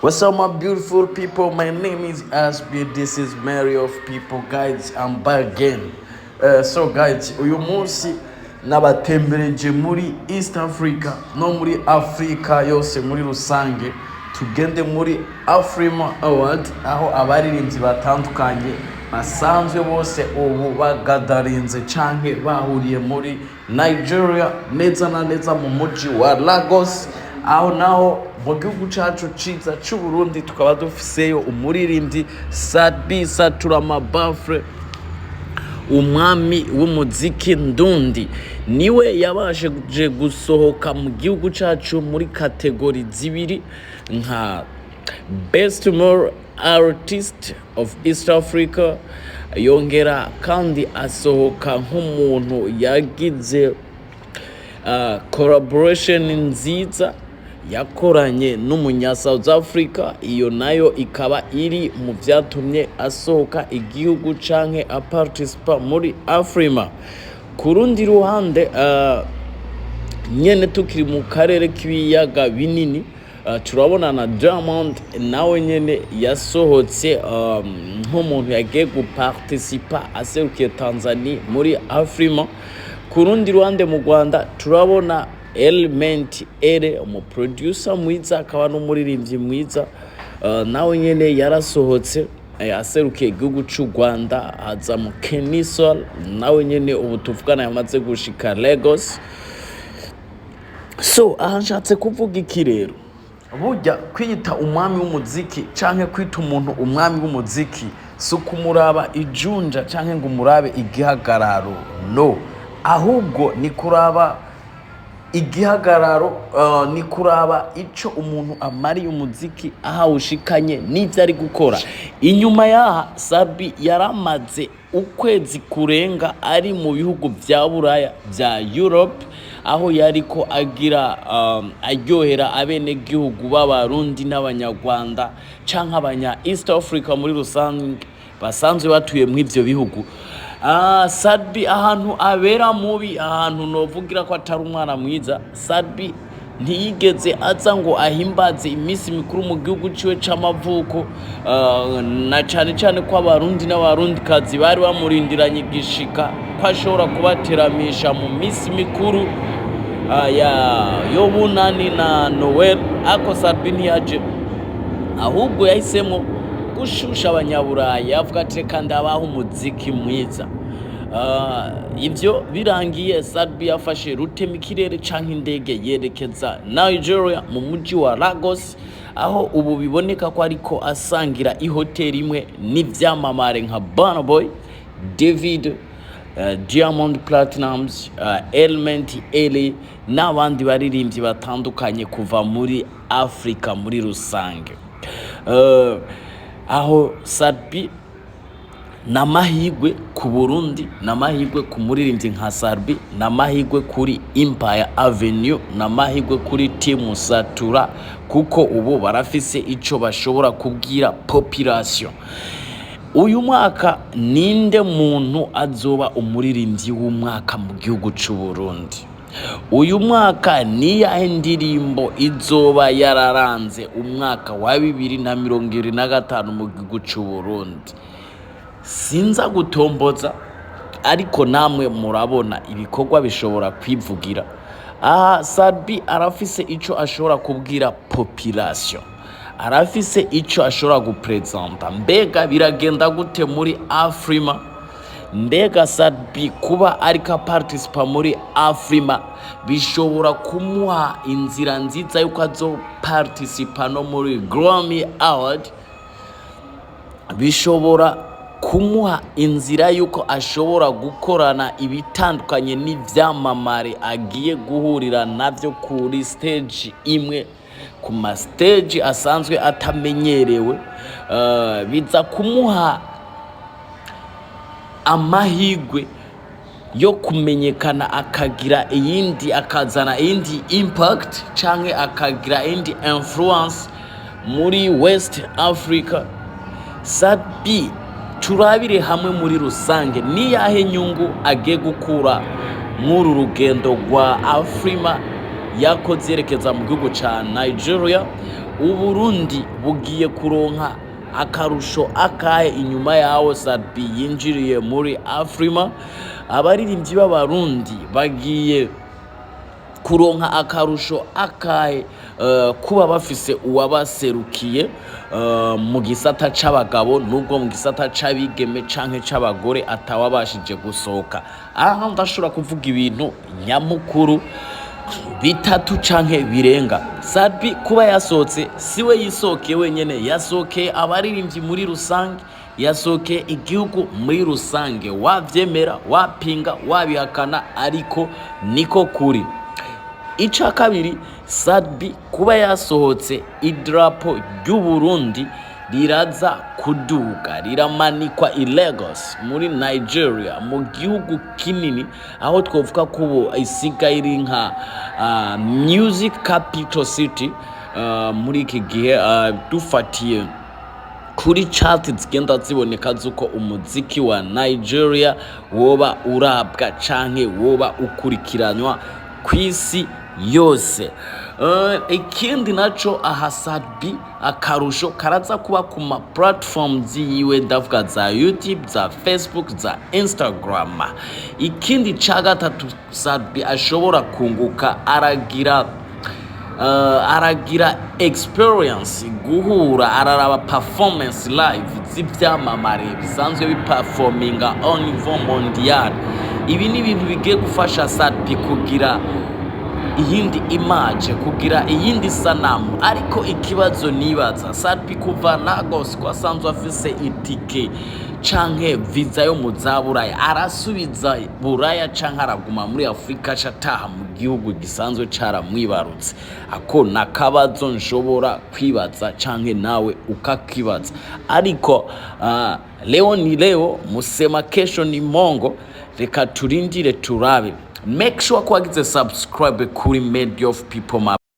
What's up, my beautiful people? My name is Asubira. This is Mary of People, guys. I'm back again. So, guys, uyu munsi nabatembereje muri East Africa, no muri Africa yose muri rusange. Tugende muri Afrima Award, aho abaririmbyi batandukanye basanzwe bose ubu bagadarinze canke bahuriye muri Nigeria, neza na neza mu muji wa Lagos, aho naho mugihugu cacu ciza c'uburundi tukaba dufiseyo umuririmbyi Sadbi Saturama Bafre, umwami w'umuziki ndundi. Niwe yabashije gusohoka mu gihugu cacu muri kategori zibiri nka Best More Artist of East Africa, yongera kandi asohoka nk'umuntu yagize collaboration nziza yakoranye n'umunya South Africa. Iyo nayo ikaba iri mu vyatumye asohoka igihugu canke aparticipa muri Afrima. Kurundi ruhande nyene tukiri mu karere k'ibiyaga binini, turabona na Diamond nawe nyene yasohotse nk'umuntu yagiye guparticipa aserukiye Tanzania muri Afrima. Kurundi ruhande mu Rwanda turabona elee, umuproducer mwiza akaba n'umuririmbyi mwiza, nawe nyene yarasohotse aserukiye igihugu c'u Rwanda aza mu Kenisol, nawe nyene ubu tuvugana yamaze gushika Lagos. So aha nshatse kuvuga iki rero? Burya kwita umwami w'umuziki canke kwita umuntu umwami w'umuziki si kumuraba ijunja canke ngo umurabe igihagararo, no, ahubwo ni kuraba igihagararo, ni kuraba ico umuntu amariye umuziki ahawushikanye n'ivyo ari gukora. Inyuma yaha Sadbi yaramaze ukwezi kurenga ari mu bihugu vya Buraya vya Europe, aho yariko agira aryohera abene gihugu b'abarundi n'abanyarwanda canke abanya East Africa muri rusange basanzwe batuye mu ivyo bihugu. Sadbi ahantu abera mubi, ahantu novugira ko atari umwana mwiza. Sadbi ntiyigeze aza ngo ahimbaze imisi mikuru mu gihugu ciwe c'amavuko, na cane cane ko abarundi n'abarundikazi bari bamurindiranye igishika ko ashobora kubateramisha mu misi mikuru yo bunani na Noel. Ako Sadbi ntiyaje, ahubwo yahisemo gushusha abanyaburayi, avuga ati kandi abaho umuziki mwiza. Ivyo birangiye Sadbi yafashe rutemikirere canke indege yerekeza Nigeria mu muji wa Lagos, aho ubu biboneka ko ariko asangira ihoteli imwe n'ivyamamare nka Burnboy, Davido, Diamondplatnumz, elee n'abandi baririmbyi batandukanye kuva muri Afrika muri rusange. Aho Sadbi namahigwe ku Burundi, namahigwe ku muririmbyi nka Sadbi, namahigwe kuri Empire Avenue, namahigwe kuri Team Satura, kuko ubu barafise ico bashobora kubwira population. Uyu mwaka ninde muntu azoba umuririmbyi w'umwaka mu gihugu c'u Burundi? Uyu mwaka niyahe ndirimbo izoba yararanze umwaka wa 2025 mu gihugu c'u Burundi? Sinza gutomboza, ariko namwe murabona ibikorwa bishobora kwivugira. Sadbi arafise ico ashobora kubwira population, arafise ico ashobora gupresenta. Mbega biragenda gute muri Afrima? Mbega Sadbi kuba ariko participa muri Afrima bishobora kumuha inzira nziza yuko azo participa no muri Grammy Award? Bishobora kumuha inzira yuko ashobora gukorana ibitandukanye n'ivyamamare agiye guhurira navyo kuri stage imwe, ku ma stage asanzwe atamenyerewe. Biza kumuha amahigwe yo kumenyekana, akagira iyindi, akazana iyindi impact canke akagira iyindi influence muri West Africa. Sadbi turabire hamwe muri rusange niyahe nyungu agiye gukura muri rugendo rwa Afrima yakoze yerekeza mu gihugu ca Nigeria. uburundi bugiye kuronka akarusho akahe inyuma yaho Sadbi yinjiriye muri Afrima? Abaririmbyi b'abarundi bagiye kuronka akarusho akahe kuba bafise uwabaserukiye mu gisata c'abagabo nubwo mu gisata c'abigeme canke c'abagore atawabashije gusohoka? Aha ndashobora kuvuga ibintu nyamukuru bitatu canke birenga. Sadbi kuba yasohotse siwe yisokeye wenyene, yasokeye abaririmbyi muri rusange, yasokeye igihugu muri rusange, wavyemera wapinga wabihakana ariko niko kuri. Ica kabiri, Sadbi kuba yasohotse idrapo ry'Uburundi riraza kuduga riramanikwa i Lagos muri Nigeria, mu gihugu kinini aho twovuga ko isigaye iri nka music capital city muri iki gihe, dufatiye kuri chart zigenda ziboneka zuko umuziki wa Nigeria woba urabwa canke woba ukurikiranwa kw'isi yose. Ikindi naco aha Sadbi akarusho karaza kuba ku ma platforms yiwe, ndavuga za YouTube, za Facebook, za Instagram. Ikindi ca gatatu Sadbi ashobora kunguka, aragira experience, guhura, araraba performance live z'ivyamamare bisanzwe biperforminga on niveau mondial. Ibi ni ibintu bigiye gufasha Sadbi kugira iyindi image, kugira iyindi sanamu. Ariko ikibazo nibaza, Sadbi kuva Lagos ko asanzwe afise itike canke visa yo mu zaburaya, arasubiza buraya canke araguma muri Afrika cataha mu gihugu gisanzwe caramwibarutse? Ako nakabazo nshobora kwibaza canke nawe ukakibaza. Ariko leo ni leo, musema kesho ni mongo. Reka turindire turabe. Make sure ko wagize subscribe kuri Media of People.